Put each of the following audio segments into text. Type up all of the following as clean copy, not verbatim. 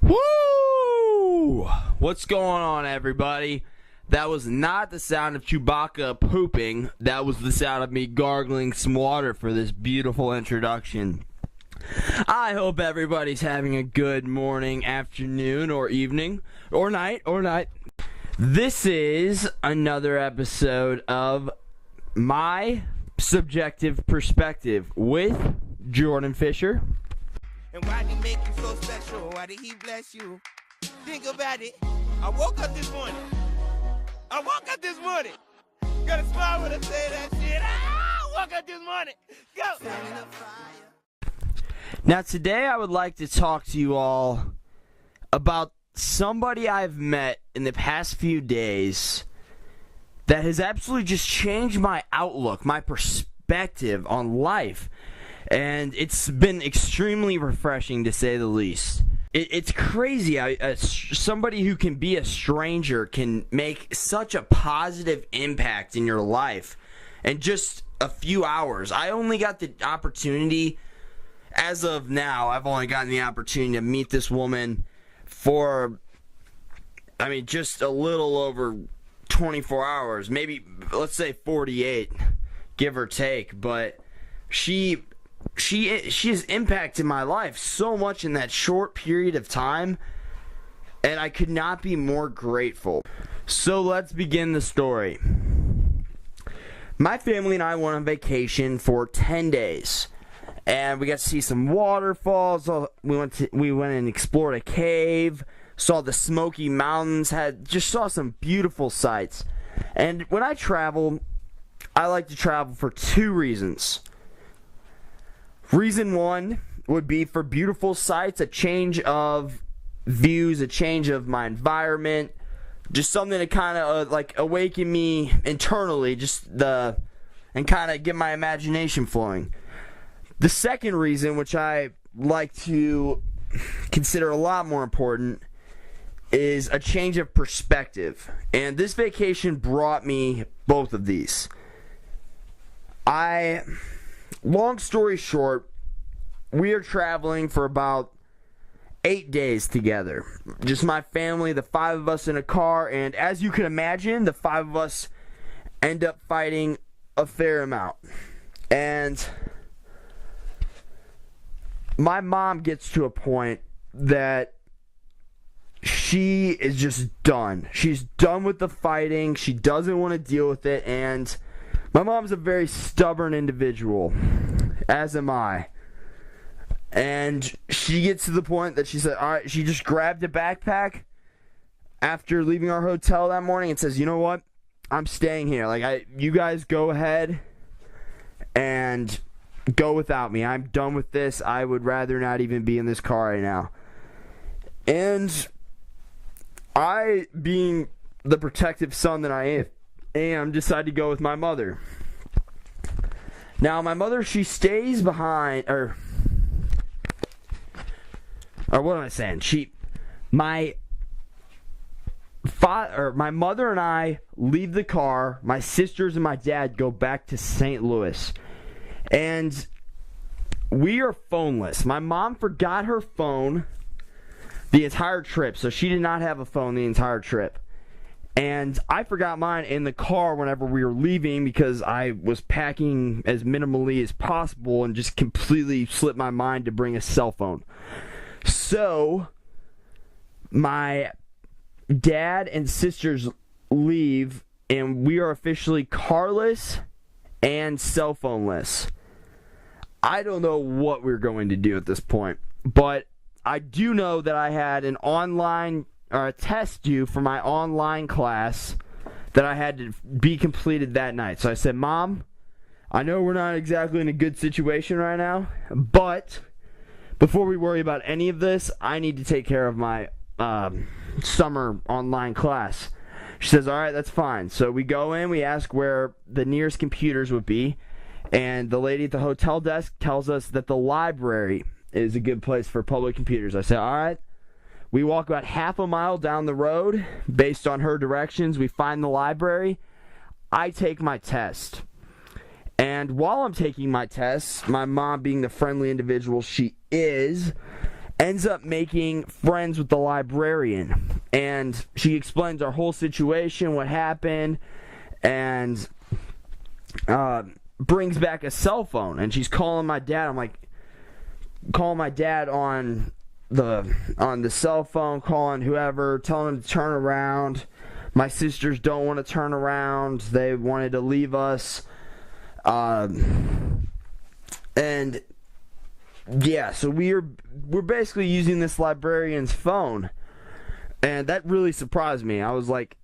Woo! What's going on, everybody? That was not the sound of Chewbacca pooping. That was the sound of me gargling some water for this beautiful introduction. I hope everybody's having a good morning, afternoon, or evening, or night. This is another episode of My Subjective Perspective with Jordan Fischer. And why did he make you so special? Why did he bless you? Think about it. I woke up this morning. Got a smile when I say that shit. Woke up this morning. Go. Now today I would like to talk to you all about somebody I've met in the past few days that has absolutely just changed my outlook, my perspective on life. And it's been extremely refreshing, to say the least. It's crazy how somebody who can be a stranger can make such a positive impact in your life in just a few hours. I only got the opportunity, as of now, I've only gotten the opportunity to meet this woman for, just a little over 24 hours. Maybe, let's say 48, give or take. But she has impacted my life so much in that short period of time, and I could not be more grateful. So let's begin the story. My family and I went on vacation for 10 days, and we got to see some waterfalls. We went and explored a cave, saw the Smoky Mountains, saw some beautiful sights. And when I travel, I like to travel for two reasons. Reason one would be for beautiful sights, a change of views, a change of my environment, just something to kind of awaken me internally, and kind of get my imagination flowing. The second reason, which I like to consider a lot more important, is a change of perspective. And this vacation brought me both of these. Long story short, we are traveling for about 8 days together. Just my family, the five of us in a car, and as you can imagine, the five of us end up fighting a fair amount. And my mom gets to a point that she is just done. She's done with the fighting. She doesn't want to deal with it, and my mom's a very stubborn individual, as am I. And she gets to the point that she said, all right, she just grabbed a backpack after leaving our hotel that morning and says, you know what? I'm staying here. You guys go ahead and go without me. I'm done with this. I would rather not even be in this car right now. And I, being the protective son that I am, decided to go with my mother. Now, my mother, she stays behind, or what am I saying? My mother and I leave the car. My sisters and my dad go back to St. Louis. And we are phoneless. My mom forgot her phone the entire trip, so she did not have a phone the entire trip. And I forgot mine in the car whenever we were leaving because I was packing as minimally as possible and just completely slipped my mind to bring a cell phone. So, my dad and sisters leave, and we are officially carless and cell phoneless. I don't know what we're going to do at this point, but I do know that I had a test due for my online class that I had to be completed that night. So I said, Mom, I know we're not exactly in a good situation right now, but before we worry about any of this, I need to take care of my summer online class. She says, all right, that's fine. So we go in, we ask where the nearest computers would be, and the lady at the hotel desk tells us that the library is a good place for public computers. I said, all right. We walk about half a mile down the road. Based on her directions, we find the library. I take my test. And while I'm taking my tests, my mom, being the friendly individual she is, ends up making friends with the librarian. And she explains our whole situation, what happened, and brings back a cell phone. And she's calling my dad. I'm like, calling my dad on the cell phone, calling whoever, telling him to turn around. My sisters don't want to turn around. They wanted to leave us. And yeah, so we're basically using this librarian's phone, and that really surprised me. I was like,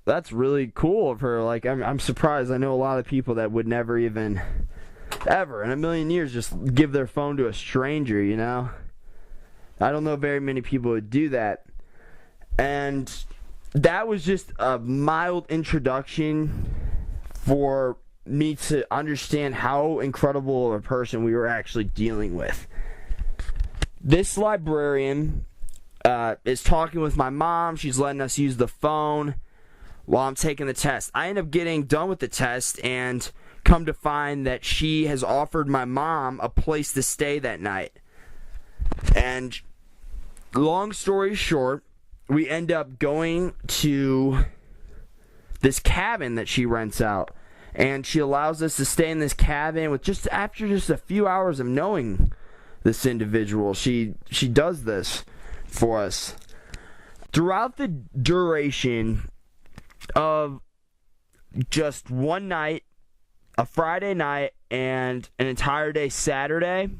that's really cool of her. Like, I'm surprised. I know a lot of people that would never even, ever in a million years, just give their phone to a stranger, you know? I don't know very many people who would do that. And that was just a mild introduction for me to understand how incredible of a person we were actually dealing with. This librarian is talking with my mom. She's letting us use the phone while I'm taking the test. I end up getting done with the test and come to find that she has offered my mom a place to stay that night. And long story short, we end up going to this cabin that she rents out. And she allows us to stay in this cabin with after just a few hours of knowing this individual. She does this for us. Throughout the duration of just one night, a Friday night, and an entire day Saturday,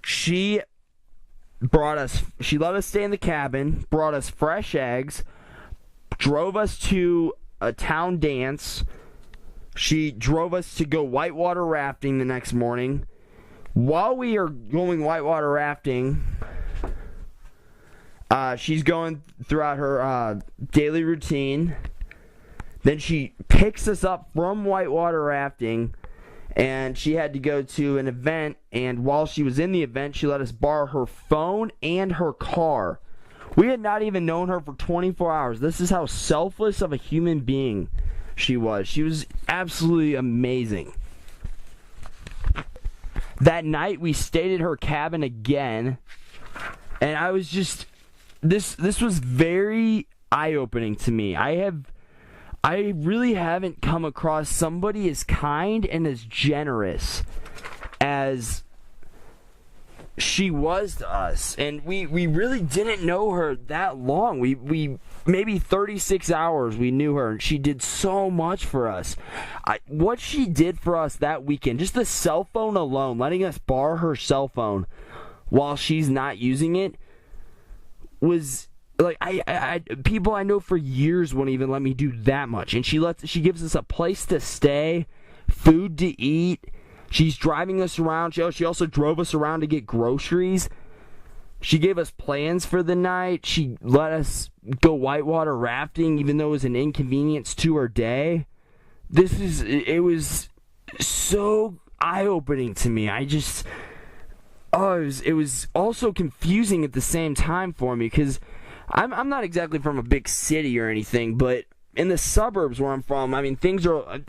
she let us stay in the cabin, brought us fresh eggs, drove us to a town dance. She drove us to go whitewater rafting the next morning. While we are going whitewater rafting, she's going throughout her daily routine. Then she picks us up from whitewater rafting, and she had to go to an event, and while she was in the event, she let us borrow her phone and her car. We had not even known her for 24 hours. This is how selfless of a human being she was. She was absolutely amazing. That night, we stayed at her cabin again, and I was just... This was very eye-opening to me. I really haven't come across somebody as kind and as generous as she was to us. And we really didn't know her that long. We maybe 36 hours we knew her, and she did so much for us. What she did for us that weekend, just the cell phone alone, letting us borrow her cell phone while she's not using it, was like, people I know for years won't even let me do that much. And she gives us a place to stay, food to eat. She's driving us around. She also drove us around to get groceries. She gave us plans for the night. She let us go whitewater rafting, even though it was an inconvenience to her day. It was so eye-opening to me. It was also confusing at the same time for me, because I'm not exactly from a big city or anything, but in the suburbs where I'm from, I mean,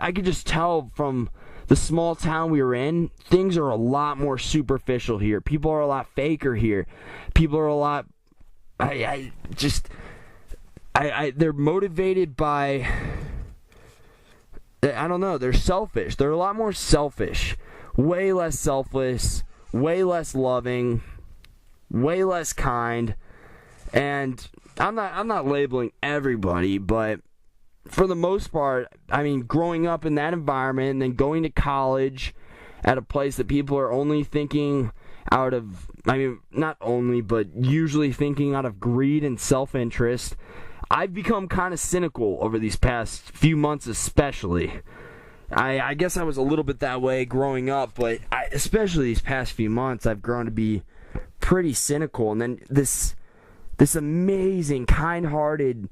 I could just tell from the small town we were in, things are a lot more superficial here. People are a lot faker here. People are a lot, they're motivated by, I don't know, they're selfish. They're a lot more selfish, way less selfless, way less loving, way less kind. And I'm not labeling everybody, but for the most part, I mean, growing up in that environment and then going to college at a place that people are only thinking out of, I mean, not only, but usually thinking out of greed and self-interest, I've become kind of cynical over these past few months especially. I guess I was a little bit that way growing up, but especially these past few months, I've grown to be pretty cynical. And then this amazing, kind-hearted,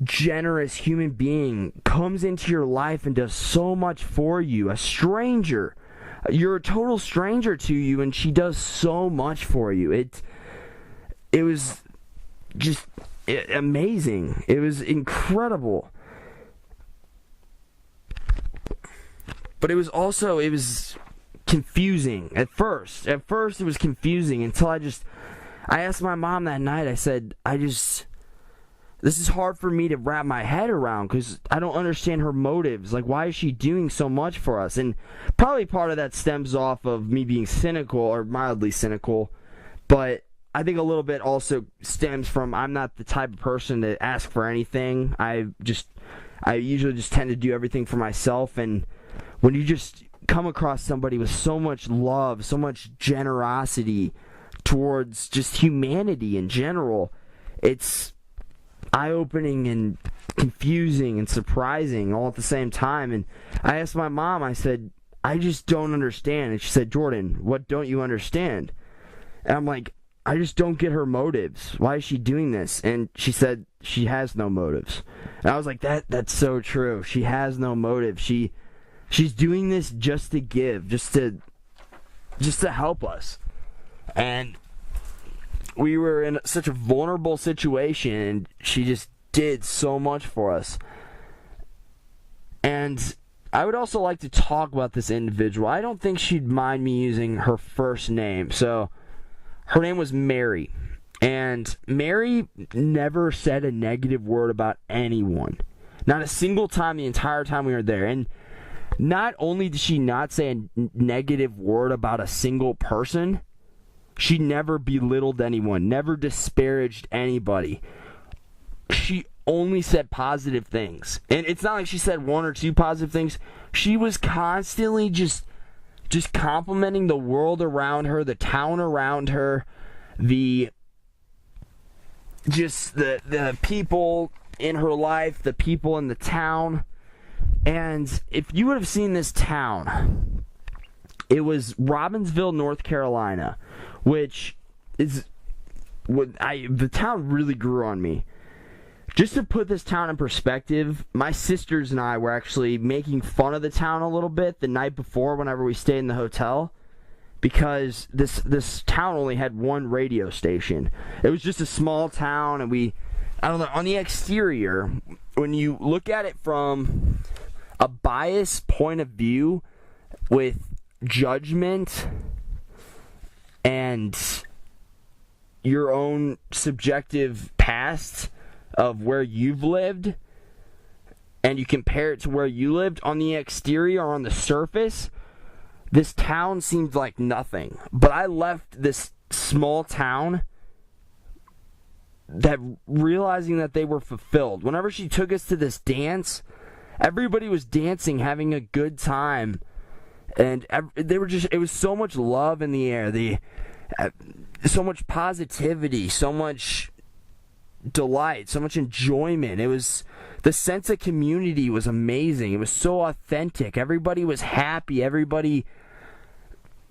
generous human being comes into your life and does so much for you. A stranger. You're a total stranger to you, and she does so much for you. It was just amazing. It was incredible. But it was confusing at first. At first it was confusing until I asked my mom that night, I said, this is hard for me to wrap my head around because I don't understand her motives. Like, why is she doing so much for us? And probably part of that stems off of me being cynical or mildly cynical. But I think a little bit also stems from I'm not the type of person to ask for anything. I usually just tend to do everything for myself. And when you just come across somebody with so much love, so much generosity towards just humanity in general, it's eye-opening and confusing and surprising all at the same time. And I asked my mom, I said, I just don't understand. And she said, Jordan, what don't you understand? And I'm like, I just don't get her motives. Why is she doing this? And she said she has no motives. And I was like, that's so true. She has no motive. She's doing this just to give, just to help us. And we were in such a vulnerable situation, and she just did so much for us. And I would also like to talk about this individual. I don't think she'd mind me using her first name. So her name was Mary. And Mary never said a negative word about anyone. Not a single time the entire time we were there. And not only did she not say a negative word about a single person, she never belittled anyone, never disparaged anybody. She only said positive things. And it's not like she said one or two positive things. She was constantly just complimenting the world around her, the town around her, the people in her life, the people in the town. And if you would have seen this town, it was Robbinsville, North Carolina, which is the town really grew on me. Just to put this town in perspective, my sisters and I were actually making fun of the town a little bit the night before whenever we stayed in the hotel, because this town only had one radio station. It was just a small town, and I don't know, on the exterior, when you look at it from a biased point of view with judgment and your own subjective past of where you've lived, and you compare it to where you lived, on the exterior or on the surface, this town seemed like nothing. But I left this small town realizing that they were fulfilled. Whenever she took us to this dance, everybody was dancing, having a good time. And it was so much love in the air, so much positivity, so much delight, so much enjoyment. The sense of community was amazing. It was so authentic. Everybody was happy.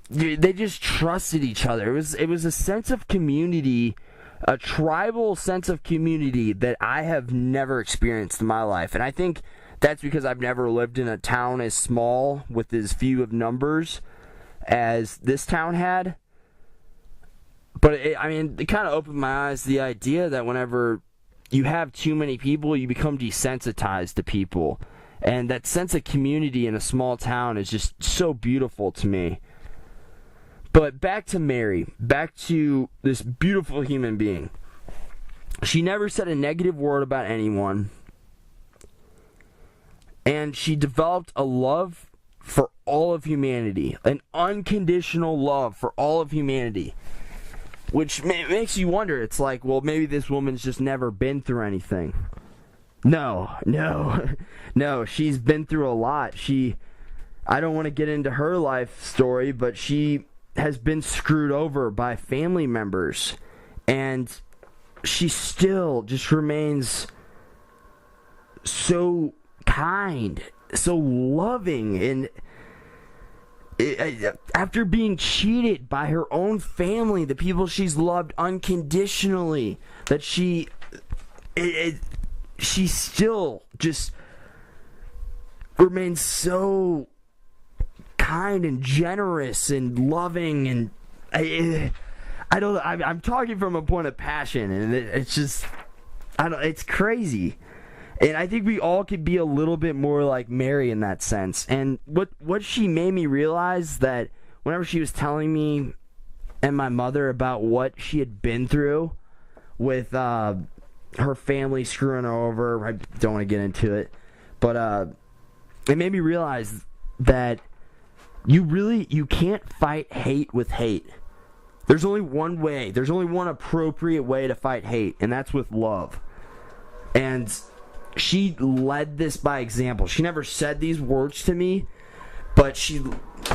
They just trusted each other. It was a sense of community, a tribal sense of community that I have never experienced in my life. And I think that's because I've never lived in a town as small with as few of numbers as this town had. But it kind of opened my eyes to the idea that whenever you have too many people, you become desensitized to people. And that sense of community in a small town is just so beautiful to me. But back to Mary, back to this beautiful human being. She never said a negative word about anyone. And she developed a love for all of humanity, an unconditional love for all of humanity. Which makes you wonder, it's like, well, maybe this woman's just never been through anything. No, she's been through a lot. I don't want to get into her life story, but she has been screwed over by family members. And she still just remains so kind, so loving, and after being cheated by her own family, the people she's loved unconditionally, that she still just remains so kind and generous and loving. And I'm talking from a point of passion, and it's just, it's crazy. And I think we all could be a little bit more like Mary in that sense. And what she made me realize, that whenever she was telling me and my mother about what she had been through with her family screwing her over, I don't want to get into it, but it made me realize that you can't fight hate with hate. There's only one way. There's only one appropriate way to fight hate, and that's with love. And she led this by example. She never said these words to me, but she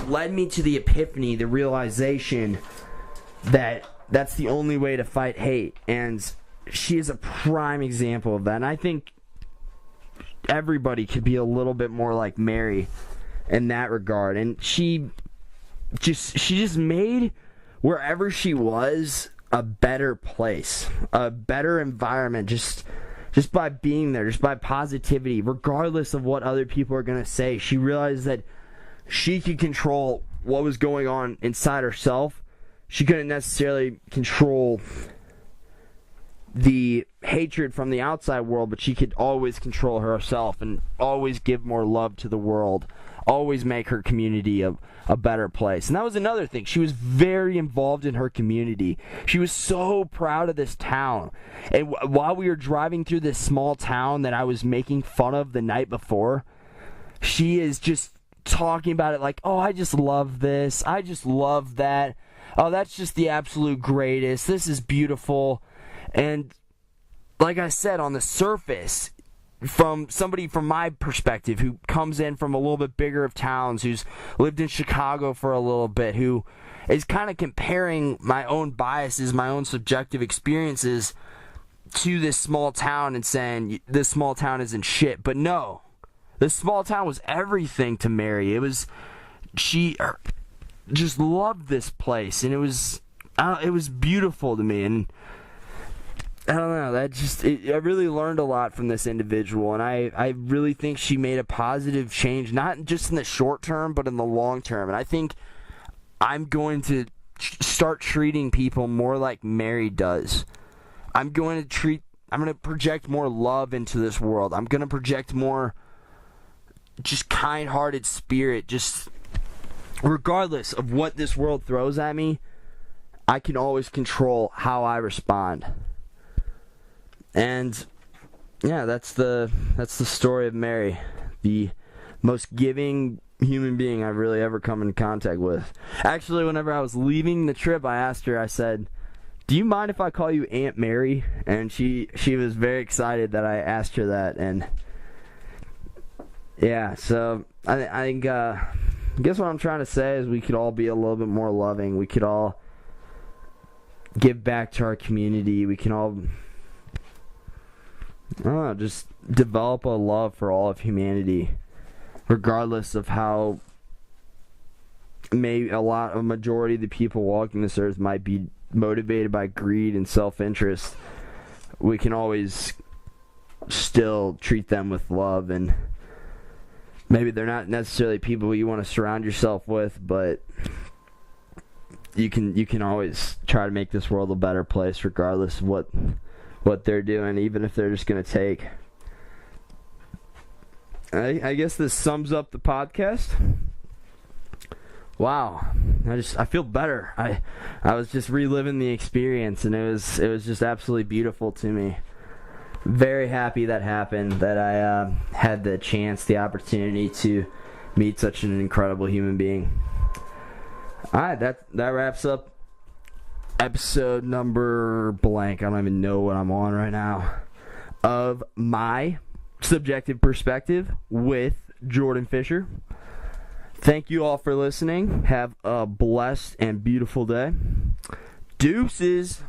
led me to the epiphany, the realization that that's the only way to fight hate. And she is a prime example of that. And I think everybody could be a little bit more like Mary in that regard. And she just made wherever she was a better place, a better environment, just by being there, just by positivity, regardless of what other people are going to say. She realized that she could control what was going on inside herself. She couldn't necessarily control the hatred from the outside world, but she could always control herself and always give more love to the world, always make her community a better place. And that was another thing. She was very involved in her community. She was so proud of this town. And while we were driving through this small town that I was making fun of the night before, she is just talking about it like, oh, I just love this. I just love that. Oh, that's just the absolute greatest. This is beautiful. And like I said, on the surface, from somebody from my perspective who comes in from a little bit bigger of towns, who's lived in Chicago for a little bit, who is kind of comparing my own biases, my own subjective experiences to this small town and saying this small town isn't shit. But no, this small town was everything to Mary. She just loved this place, and it was beautiful to me. And I don't know, I really learned a lot from this individual, and I really think she made a positive change, not just in the short term, but in the long term. And I think I'm going to start treating people more like Mary does. I'm going to project more love into this world. I'm going to project more just kind-hearted spirit. Just regardless of what this world throws at me, I can always control how I respond. And yeah, that's the story of Mary, the most giving human being I've really ever come in contact with. Actually, whenever I was leaving the trip, I asked her, I said, do you mind if I call you Aunt Mary? And she was very excited that I asked her that. And yeah, so I think I guess what I'm trying to say is we could all be a little bit more loving. We could all give back to our community. We can all just develop a love for all of humanity, regardless of how a majority of the people walking this earth might be motivated by greed and self-interest. We can always still treat them with love, and maybe they're not necessarily people you want to surround yourself with, but you can always try to make this world a better place, regardless of what they're doing, even if they're just going to take. I guess this sums up the podcast. Wow, I feel better. I was just reliving the experience, and it was just absolutely beautiful to me. Very happy that happened, that I had the chance, the opportunity to meet such an incredible human being. Alright, that wraps up episode number blank. I don't even know what I'm on right now, of my subjective perspective with Jordan Fischer. Thank you all for listening. Have a blessed and beautiful day. Deuces.